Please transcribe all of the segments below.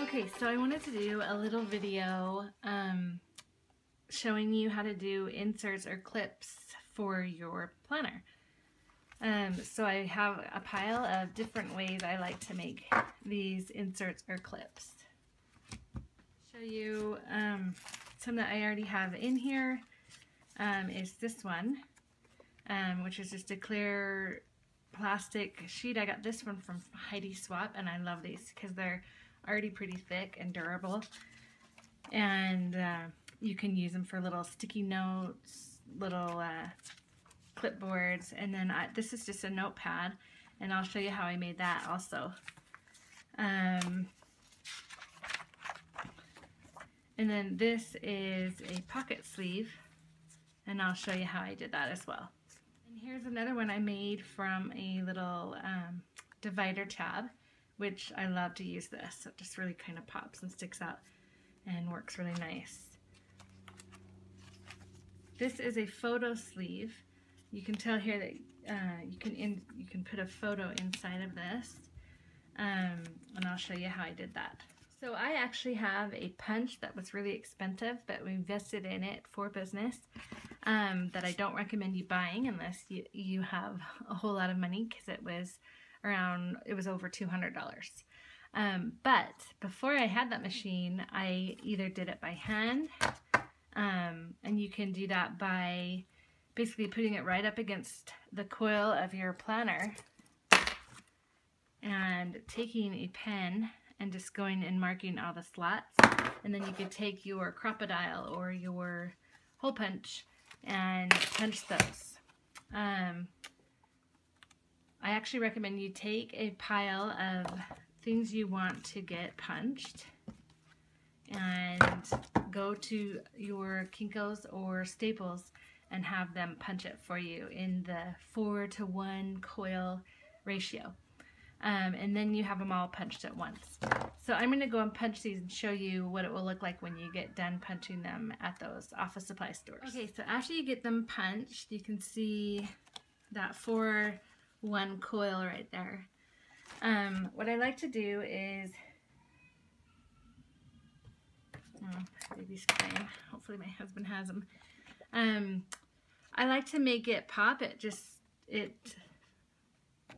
Okay, so I wanted to do a little video showing you how to do inserts or clips for your planner. So I have a pile of different ways I like to make these inserts or clips. Show you some that I already have in here. Is this one, which is just a clear plastic sheet. I got this one from Heidi Swap, and I love these because they're already pretty thick and durable, and you can use them for little sticky notes, little clipboards, and then this is just a notepad, and I'll show you how I made that also. And then this is a pocket sleeve, and I'll show you how I did that as well. And here's another one I made from a little divider tab, which I love to use this. So it just really kind of pops and sticks out and works really nice. This is a photo sleeve. You can tell here that you can put a photo inside of this, and I'll show you how I did that. So I actually have a punch that was really expensive, but we invested in it for business, that I don't recommend you buying unless you have a whole lot of money, because it was over $200. But before I had that machine, I either did it by hand, and you can do that by basically putting it right up against the coil of your planner and taking a pen and just going and marking all the slots, and then you could take your crocodile or your hole punch and punch those. I actually recommend you take a pile of things you want to get punched and go to your Kinko's or Staples and have them punch it for you in the 4:1 coil ratio. And then you have them all punched at once. So I'm going to go and punch these and show you what it will look like when you get done punching them at those office supply stores. Okay, so after you get them punched, you can see that 4:1 coil right there. What I like to do is, baby's crying. Hopefully my husband has them. I like to make it pop. It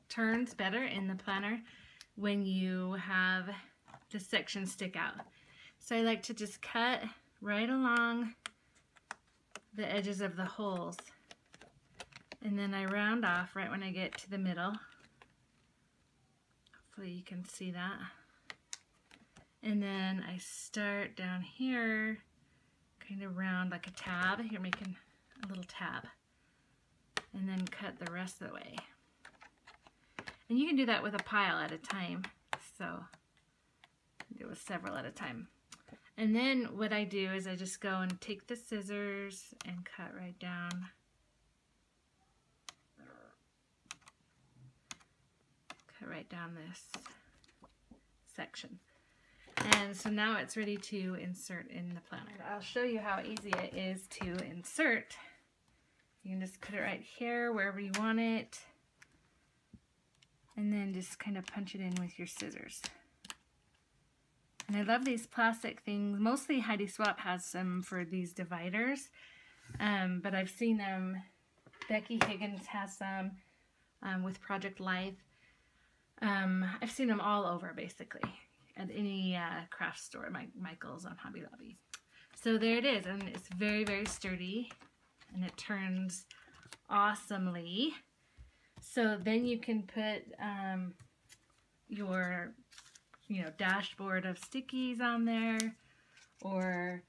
turns better in the planner when you have the section stick out. So I like to just cut right along the edges of the holes, and then I round off right when I get to the middle. Hopefully you can see that. And then I start down here, kind of round like a tab. You're making a little tab, and then cut the rest of the way. And you can do that with a pile at a time, so do with several at a time. And then what I do is I just go and take the scissors and cut right down. Cut right down this section. And so now it's ready to insert in the planner. I'll show you how easy it is to insert. You can just put it right here, wherever you want it, and then just kind of punch it in with your scissors. And I love these plastic things. Mostly Heidi Swap has some for these dividers, but I've seen them. Becky Higgins has some with Project Life. I've seen them all over, basically, at any craft store, Michael's on Hobby Lobby. So there it is, and it's very, very sturdy, and it turns awesomely. So then you can put your dashboard of stickies on there, or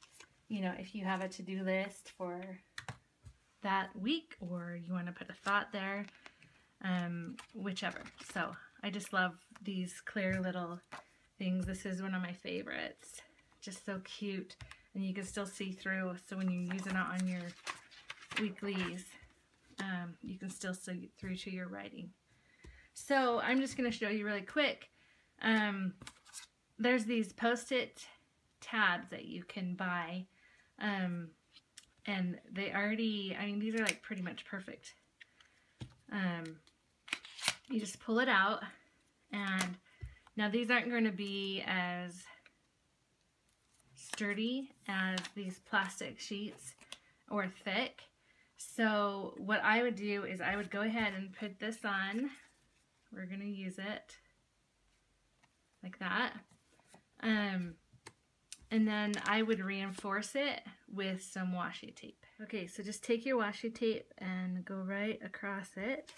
if you have a to-do list for that week, or you want to put a thought there, whichever. So I just love these clear little things. This is one of my favorites. Just so cute, and you can still see through, so when you're using it on your weeklies, you can still see through to your writing. So I'm just going to show you really quick. There's these post-it tabs that you can buy, and they already, these are like pretty much perfect. You just pull it out, and now these aren't going to be as sturdy as these plastic sheets or thick. So what I would do is I would go ahead and put this on. We're going to use it like that. And then I would reinforce it with some washi tape. Okay, so just take your washi tape and go right across it.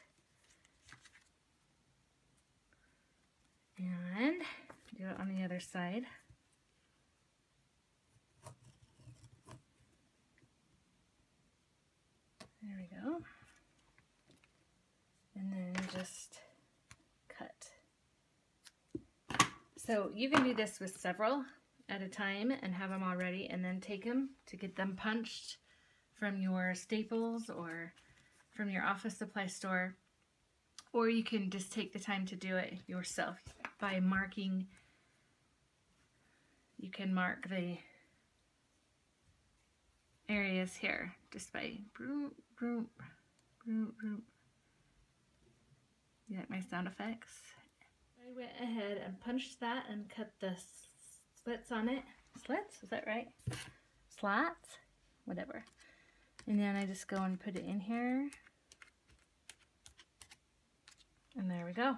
And do it on the other side. There we go. And then just cut. So you can do this with several at a time and have them all ready, and then take them to get them punched from your Staples or from your office supply store. Or you can just take the time to do it yourself by marking. You can mark the areas here just by broom, broom, broom, broom. You like my sound effects? I went ahead and punched that and cut the slits on it. Slits? Is that right? Slats? Whatever. And then I just go and put it in here. And there we go.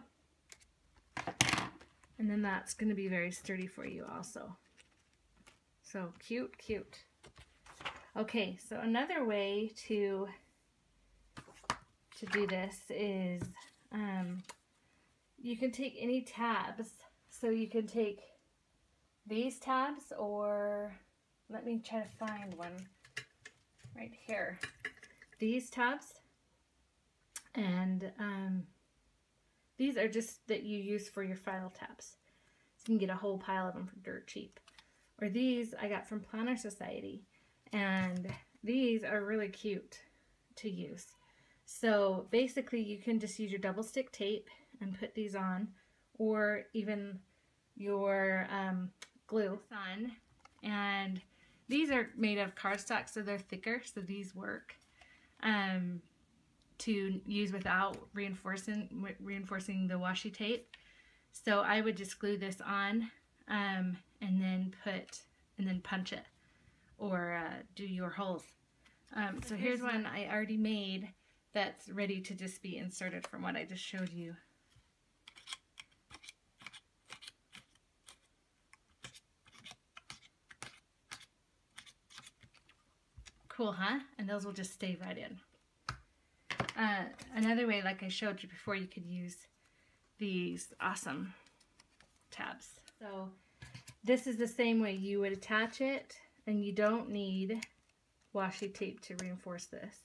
And then that's going to be very sturdy for you also. So cute, cute. Okay, so another way to do this is you can take any tabs. So you can take these tabs, or let me try to find one right here. These tabs, and these are just that you use for your file tabs. So you can get a whole pile of them for dirt cheap. Or these I got from Planner Society, and these are really cute to use. So basically you can just use your double stick tape and put these on, or even your glue on. And these are made of cardstock, so they're thicker, so these work to use without reinforcing the washi tape. So I would just glue this on and then punch it, or do your holes. So here's one I already made that's ready to just be inserted from what I just showed you. Cool, huh? And those will just stay right in. Another way, like I showed you before, you could use these awesome tabs. So this is the same way you would attach it, and you don't need washi tape to reinforce this.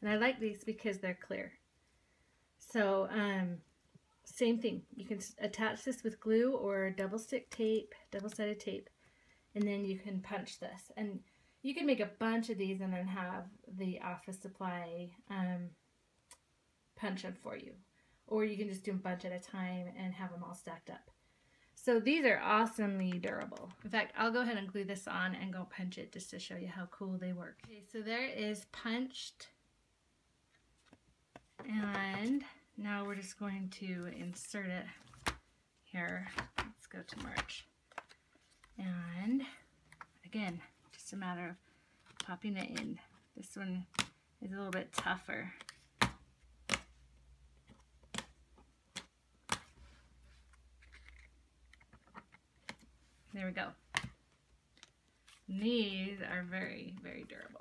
And I like these because they're clear. So same thing, you can attach this with glue or double-stick tape, double-sided tape, and then you can punch this. And you can make a bunch of these and then have the office supply punch them for you. Or you can just do a bunch at a time and have them all stacked up. So these are awesomely durable. In fact, I'll go ahead and glue this on and go punch it just to show you how cool they work. Okay, so there is punched. And now we're just going to insert it here. Let's go to March. And again, just a matter of popping it in. This one is a little bit tougher. There we go. And these are very, very durable.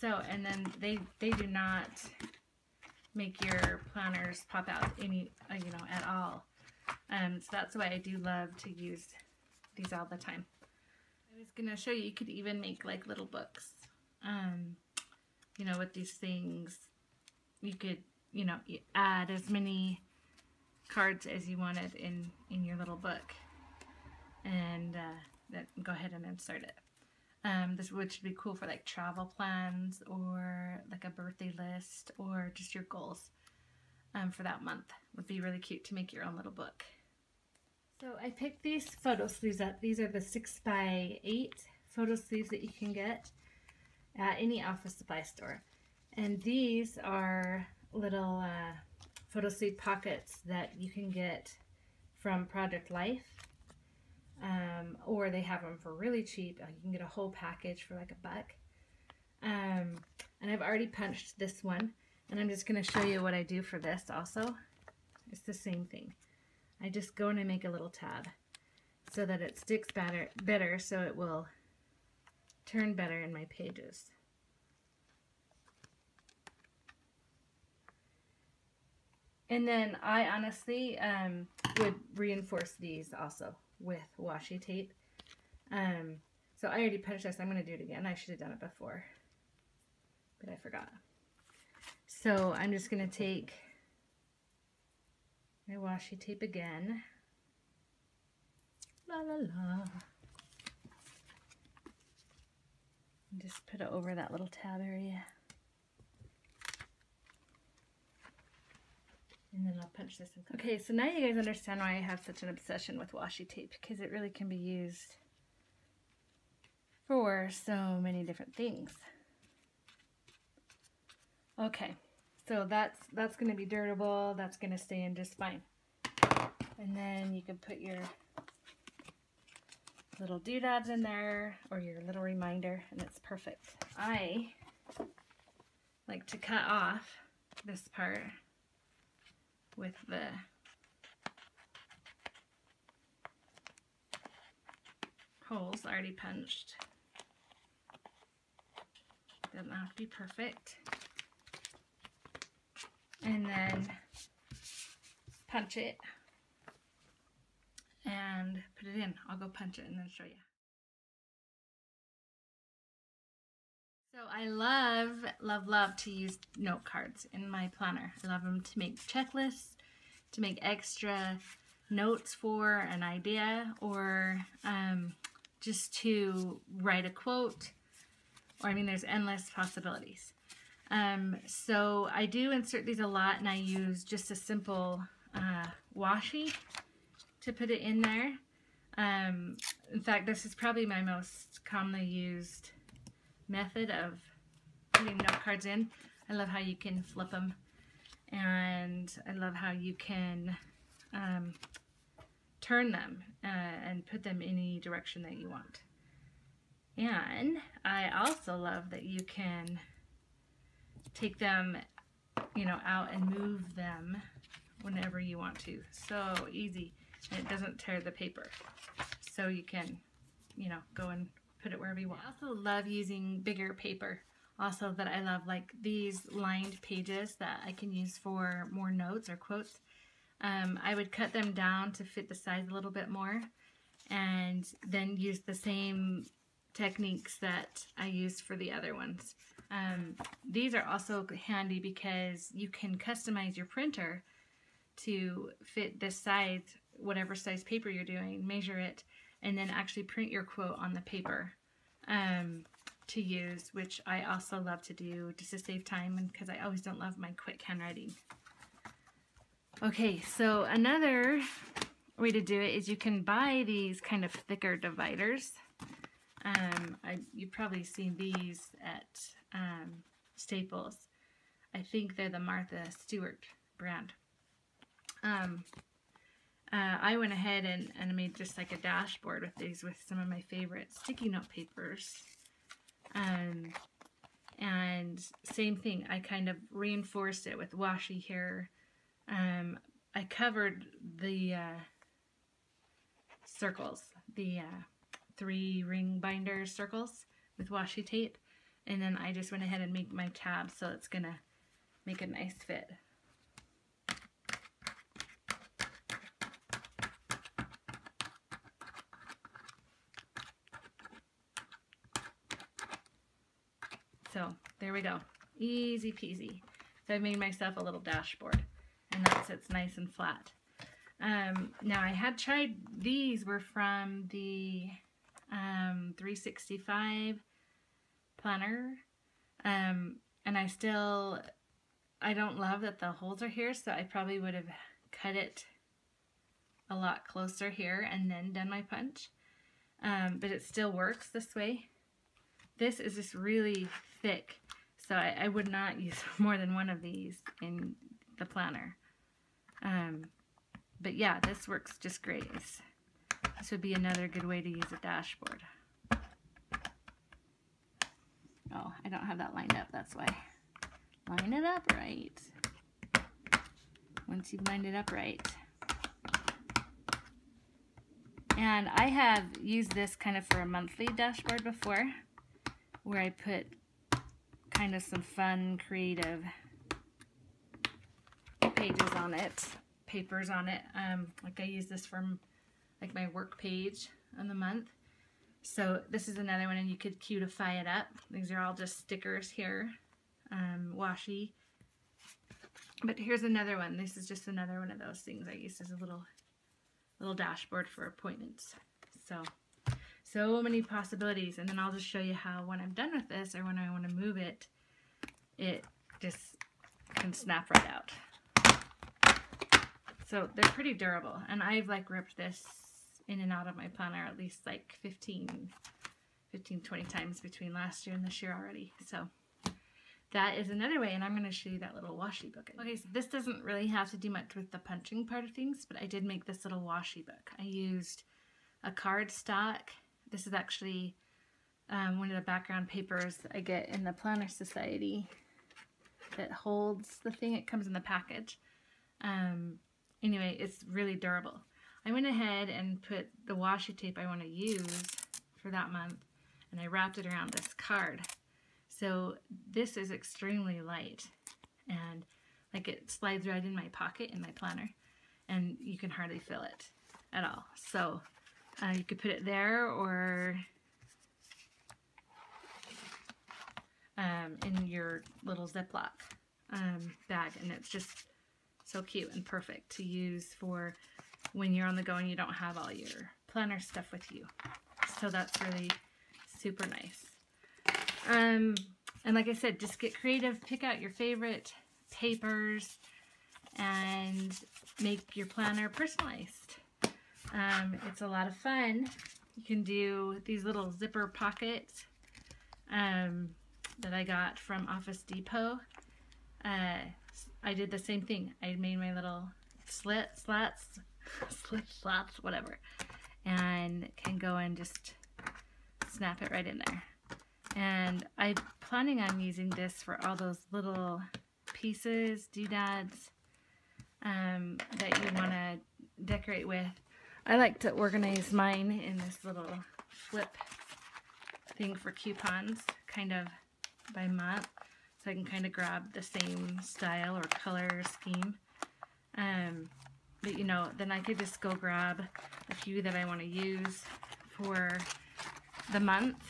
So, and then they do not make your planners pop out any, at all. So that's why I do love to use these all the time. I was gonna show you, you could even make like little books, with these things. You could, add as many cards as you wanted in your little book, and then go ahead and insert it. This would be cool for like travel plans, or like a birthday list, or just your goals for that month. Would be really cute to make your own little book. So I picked these photo sleeves up. These are the 6x8 photo sleeves that you can get at any office supply store. And these are little photo sleeve pockets that you can get from Project Life. or they have them for really cheap. You can get a whole package for like $1. And I've already punched this one, and I'm just going to show you what I do for this also. It's the same thing. I just go and I make a little tab so that it sticks better, so it will turn better in my pages. And then I honestly would reinforce these also with washi tape. So I already punched this. I'm going to do it again. I should have done it before, but I forgot. So I'm just going to take my washi tape again. La la la. And just put it over that little tab area. And then I'll punch this in. Okay, so now you guys understand why I have such an obsession with washi tape, because it really can be used for so many different things. Okay, so that's going to be durable. That's going to stay in just fine. And then you can put your little doodads in there, or your little reminder, and it's perfect. I like to cut off this part with the holes already punched. Doesn't have to be perfect. And then punch it and put it in. I'll go punch it and then show you. So I love to use note cards in my planner. I love them to make checklists, to make extra notes for an idea, or just to write a quote, or I mean there's endless possibilities. So I do insert these a lot, and I use just a simple washi to put it in there. In fact, this is probably my most commonly used method of putting note cards in. I love how you can flip them, and I love how you can turn them and put them any direction that you want. And I also love that you can take them, you know, out and move them whenever you want to. So easy, and it doesn't tear the paper. So you can, you know, go and put it wherever you want. I also love using bigger paper. Also that I love, like these lined pages that I can use for more notes or quotes. I would cut them down to fit the size a little bit more, and then use the same techniques that I used for the other ones. These are also handy because you can customize your printer to fit this size, whatever size paper you're doing, measure it, and then actually print your quote on the paper to use, which I also love to do just to save time, and because I always don't love my quick handwriting. Okay, so another way to do it is you can buy these kind of thicker dividers. You've probably seen these at Staples. I think they're the Martha Stewart brand. I went ahead and made just like a dashboard with these, with some of my favorite sticky note papers. And same thing, I kind of reinforced it with washi here. I covered the circles, the 3 ring binder circles with washi tape, and then I just went ahead and made my tabs, so it's gonna make a nice fit. So there we go, easy peasy. So I made myself a little dashboard, and that sits nice and flat. Now I had tried, these were from the 365 planner, and I don't love that the holes are here, so I probably would have cut it a lot closer here and then done my punch, but it still works this way. This is just really thick, so I would not use more than one of these in the planner. But yeah, this works just great. It's This would be another good way to use a dashboard. Oh, I don't have that lined up, that's why. Line it up right. Once you've lined it up right. And I have used this kind of for a monthly dashboard before, where I put kind of some fun, creative pages on it, papers on it. Like I use this from like my work page on the month. So this is another one, and you could cutify it up. These are all just stickers here, washi. But here's another one. This is just another one of those things I use as a little dashboard for appointments. So many possibilities. And then I'll just show you how when I'm done with this, or when I want to move it, it just can snap right out. So they're pretty durable, and I've like ripped this in and out of my planner at least like 15, 20 times between last year and this year already. So that is another way, and I'm going to show you that little washi book. Okay, so this doesn't really have to do much with the punching part of things, but I did make this little washi book. I used a cardstock. This is actually one of the background papers I get in the Planner Society that holds the thing. It comes in the package. Anyway, it's really durable. I went ahead and put the washi tape I want to use for that month, and I wrapped it around this card. So this is extremely light, and like it slides right in my pocket in my planner, and you can hardly feel it at all. So you could put it there, or in your little Ziploc bag, and it's just so cute and perfect to use for when you're on the go and you don't have all your planner stuff with you. So that's really super nice. And like I said, just get creative, pick out your favorite papers, and make your planner personalized. It's a lot of fun. You can do these little zipper pockets that I got from Office Depot. I did the same thing. I made my little slats, whatever, and can go and just snap it right in there. And I'm planning on using this for all those little pieces, doodads, that you want to decorate with. I like to organize mine in this little flip thing for coupons, kind of by month, so I can kind of grab the same style or color scheme. But you know, then I could just go grab a few that I want to use for the month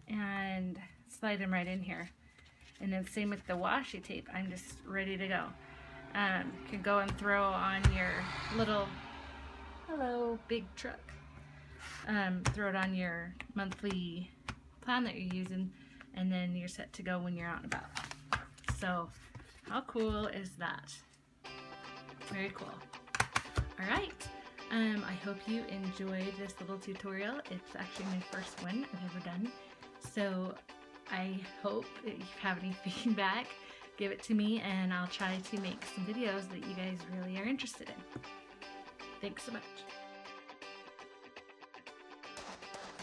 and slide them right in here. And then same with the washi tape, I'm just ready to go. You can go and throw on your little, hello, big truck. Throw it on your monthly plan that you're using, and then you're set to go when you're out and about. So how cool is that? Very cool. Alright, I hope you enjoyed this little tutorial. It's actually my first one I've ever done. So I hope that if you have any feedback, give it to me, and I'll try to make some videos that you guys really are interested in. Thanks so much.